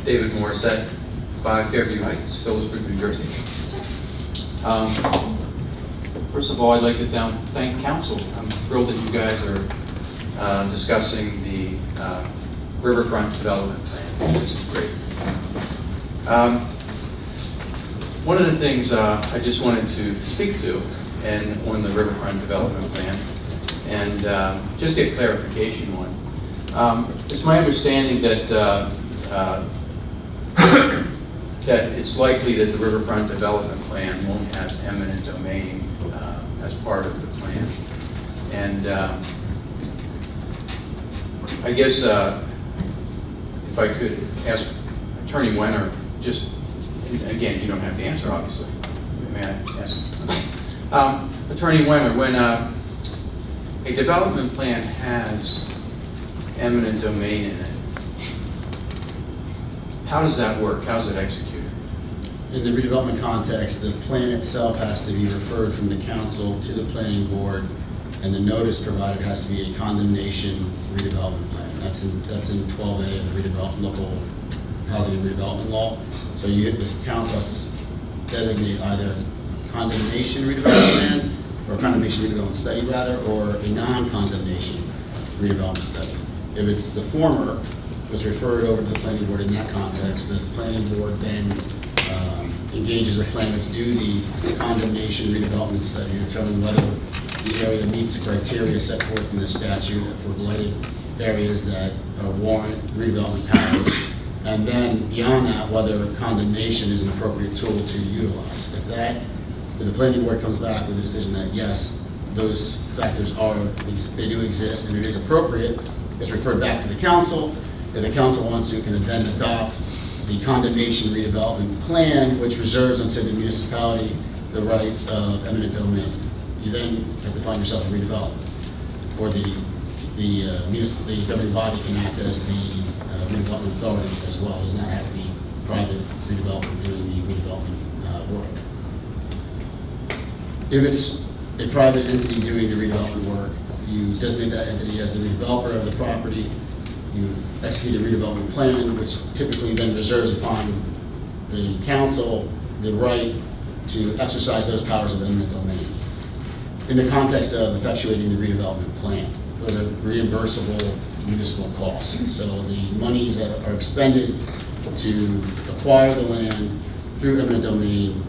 David Morrisette, 5 Fairview Heights, Phillipsburg, New Jersey. First of all, I'd like to thank council. I'm thrilled that you guys are discussing the riverfront development plan. This is great. One of the things I just wanted to speak to on the riverfront development plan and just get clarification on. It's my understanding that that it's likely that the riverfront development plan won't have eminent domain as part of the plan. And I guess if I could ask Attorney Wenner, just, again, you don't have to answer, obviously. May I ask? Attorney Wenner, when a development plan has eminent domain in it, how does that work? How is it executed? In the redevelopment context, the plan itself has to be referred from the council to the planning board, and the notice provided has to be a condemnation redevelopment plan. That's in 12A of the redevelopment local housing and redevelopment law. So this council has to designate either condemnation redevelopment plan, or condemnation redevelopment study rather, or a non-condemnation redevelopment study. If it's the former, was referred over to the planning board in that context, the planning board then engages a planner to do the condemnation redevelopment study to determine whether the area meets the criteria set forth in the statute for blighted areas that warrant redevelopment powers, and then beyond that, whether condemnation is an appropriate tool to utilize. If the planning board comes back with a decision that yes, those factors they do exist and it is appropriate, it's referred back to the council. If the council wants to, can then adopt the condemnation redevelopment plan, which reserves unto the municipality the right of eminent domain. You then have to find yourself a redevelopment, or the governing body can act as the redevelopment authority as well. It does not have to be private redevelopment doing the redevelopment work. If it's a private entity doing the redevelopment work, you designate that entity as the redeveloper of the property. You execute a redevelopment plan, which typically then reserves upon the council the right to exercise those powers of eminent domain. In the context of effectuating the redevelopment plan, those are reimbursable municipal costs. So the monies that are expended to acquire the land through eminent domain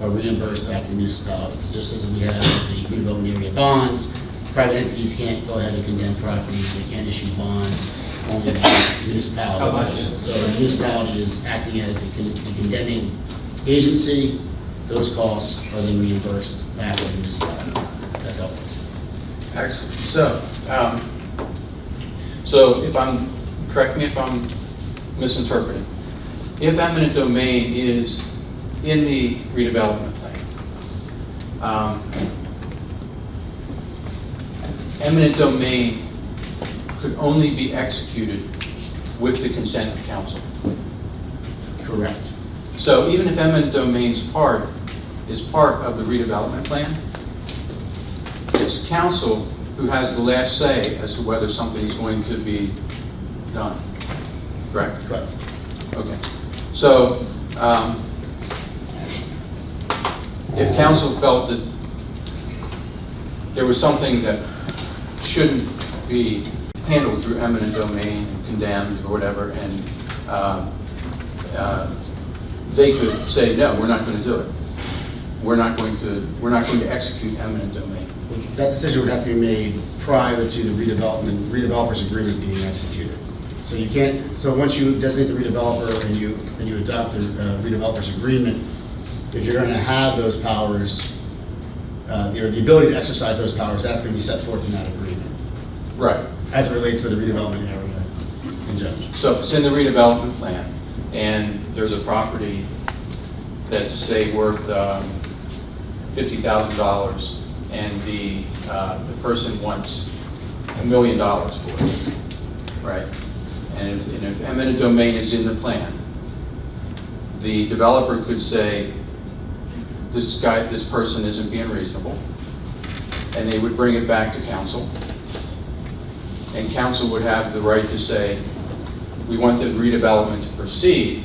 are reimbursed back to the municipality. Just as we have the redevelopment area bonds, private entities can't go ahead and condemn properties, they can't issue bonds. Only the municipality. So the municipality is acting as the condemning agency. Those costs are then reimbursed back to the municipality. That's how it works. Excellent. So if correct me if I'm misinterpreting. If eminent domain is in the redevelopment plan, eminent domain could only be executed with the consent of council. Correct. So even if eminent domain's part of the redevelopment plan, it's council who has the last say as to whether something is going to be done. Correct? Correct. Okay. So if council felt that there was something that shouldn't be handled through eminent domain and condemned or whatever, and they could say, no, we're not going to do it. We're not going to execute eminent domain. That decision would have to be made prior to the redeveloper's agreement being executed. So you can't. So once you designate the redeveloper and you adopt the redeveloper's agreement, if you're going to have those powers, the ability to exercise those powers, that's going to be set forth in that agreement. Right. As it relates to the redevelopment area in general. So if it's in the redevelopment plan and there's a property that's, say, worth $50,000 and the person wants $1 million for it, right? And if eminent domain is in the plan, the developer could say, this person isn't being reasonable, and they would bring it back to council, and council would have the right to say, we want the redevelopment to proceed,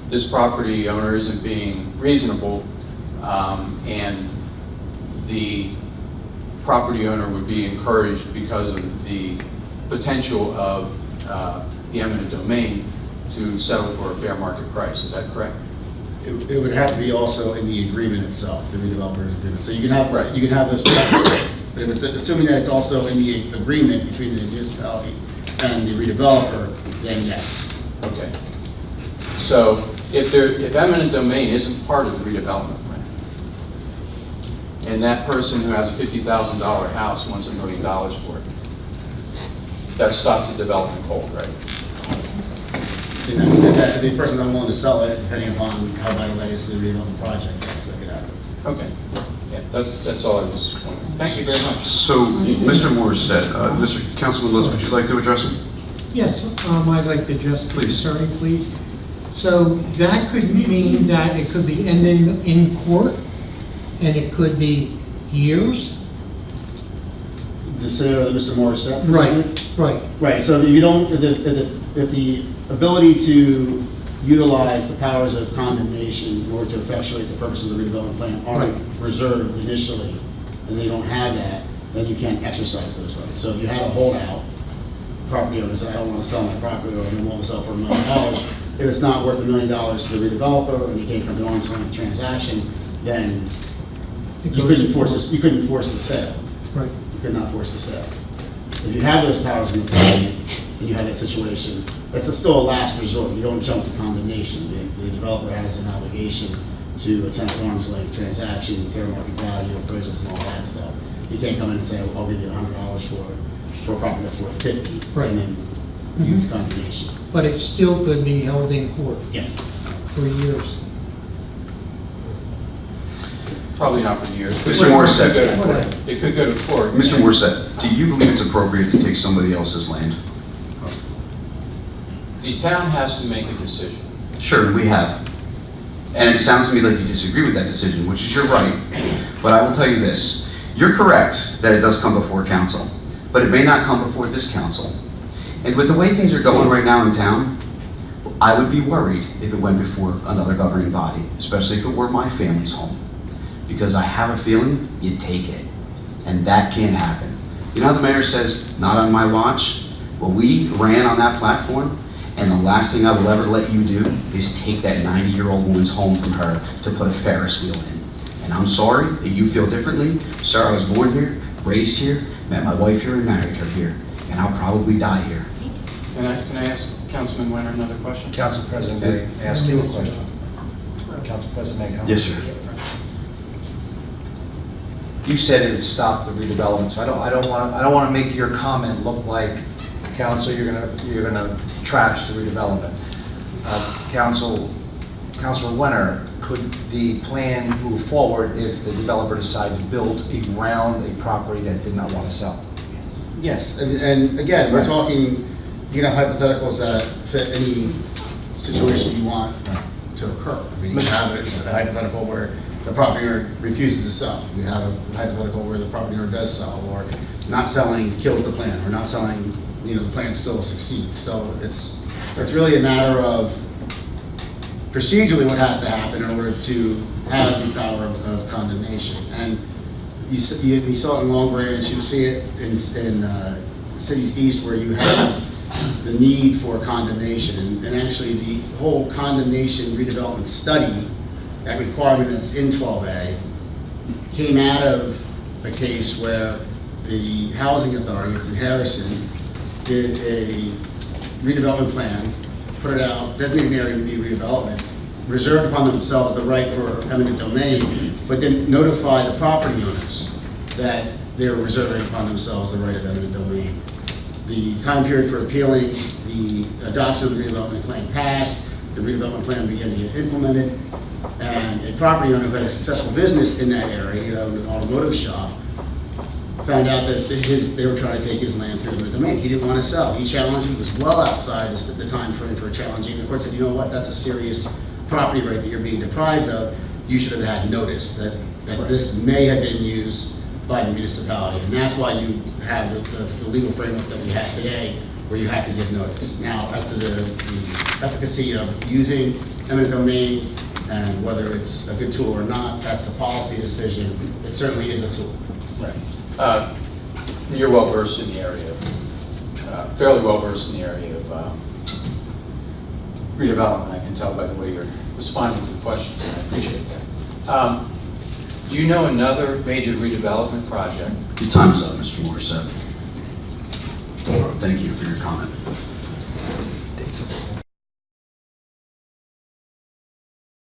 this property owner isn't being reasonable, and the property owner would be encouraged because of the potential of the eminent domain to settle for a fair market price. Is that correct? It would have to be also in the agreement itself, the redeveloper's agreement. So you can have, Right. you can have those, but if it's assuming that it's also in the agreement between the municipality and the redeveloper, then yes. Okay. So if eminent domain isn't part of the redevelopment plan, and that person who has a $50,000 house wants $1 million for it, that stops the development cold, right? And that the person not willing to sell it, depending upon how vital that is to the redevelopment project, yes, that could happen. Okay. Yeah, that's all I was wondering. Thank you very much. So, Mr. Morrisette, Mr. Councilman Lutz, would you like to address him? Yes, I'd like to just, Please. sorry, please. So that could mean that it could be ending in court, and it could be years? The scenario that Mr. Morris said? Right. Right, so if you don't, if the ability to utilize the powers of condemnation in order to effectuate the purposes of the redevelopment plan aren't reserved initially, and they don't have that, then you can't exercise those rights. So if you had a holdout, property owner said, I don't want to sell my property, or I don't want to sell for $1 million, if it's not worth $1 million to the redeveloper, and you can't come to an arm's length transaction, then you couldn't force this, you couldn't force the sale. Right. You could not force the sale. If you have those powers in the plan, and you have that situation, it's still a last resort. You don't jump to condemnation. The developer has an obligation to attempt arm's length transaction, fair market value, appraisals, and all that stuff. You can't come in and say, well, I'll give you $100 for a property that's worth $50, Right. and then use condemnation. But it still could be held in court Yes. for years. Probably not for years. Mr. Morrisette. It could go to court. Mr. Morrisette, do you believe it's appropriate to take somebody else's land? The town has to make a decision. Sure, we have. And it sounds to me like you disagree with that decision, which is your right. But I will tell you this. You're correct that it does come before council, but it may not come before this council. And with the way things are going right now in town, I would be worried if it went before another governing body, especially if it were my family's home. Because I have a feeling you'd take it. And that can't happen. You know how the mayor says, not on my watch? Well, we ran on that platform, and the last thing I will ever let you do is take that 90-year-old woman's home from her to put a Ferris wheel in. And I'm sorry that you feel differently. Sir, I was born here, raised here, met my wife here, and married her here. And I'll probably die here. Can I ask Councilman Wenner another question? Council President, may I ask you a question? Council President, may I comment? Yes, sir. You said it would stop the redevelopment, so I don't want to make your comment look like, Council, you're gonna trash the redevelopment. Councilor Wenner, could the plan move forward if the developer decided to build around a property that did not want to sell? Yes, and again, we're Right. talking, you know, hypotheticals that fit any situation you want to occur. I mean, you have a hypothetical where the property owner refuses to sell. You have a hypothetical where the property owner does sell, or not selling kills the plan, or not selling, you know, the plan still succeeds. So it's really a matter of procedurally what has to happen in order to have the power of condemnation. And you saw it in Long Branch, you see it in cities east where you have the need for condemnation. And actually the whole condemnation redevelopment study, that requirement that's in 12A, came out of a case where the housing authority, it's in Harrison, did a redevelopment plan, put it out, designated an area to be redevelopment, reserved upon themselves the right for eminent domain, but then notify the property owners that they were reserving upon themselves the right of eminent domain. The time period for appealing the adoption of the redevelopment plan passed, the redevelopment plan began to get implemented, and a property owner who had a successful business in that area, you know, an automotive shop, found out that they were trying to take his land through the domain. He didn't want to sell. He challenged him. He was well outside the time frame for challenging. The court said, you know what, that's a serious property right that you're being deprived of. You should have had notice that this may have been used by the municipality. And that's why you have the legal framework that we have today, where you have to give notice. Now, as to the efficacy of using eminent domain and whether it's a good tool or not, that's a policy decision. It certainly is a tool. Right. You're well versed in the area, fairly well versed in the area of redevelopment. I can tell by the way you're responding to the questions, and I appreciate that. Do you know another major redevelopment project? Your time's up, Mr. Morrisette. Thank you for your comment.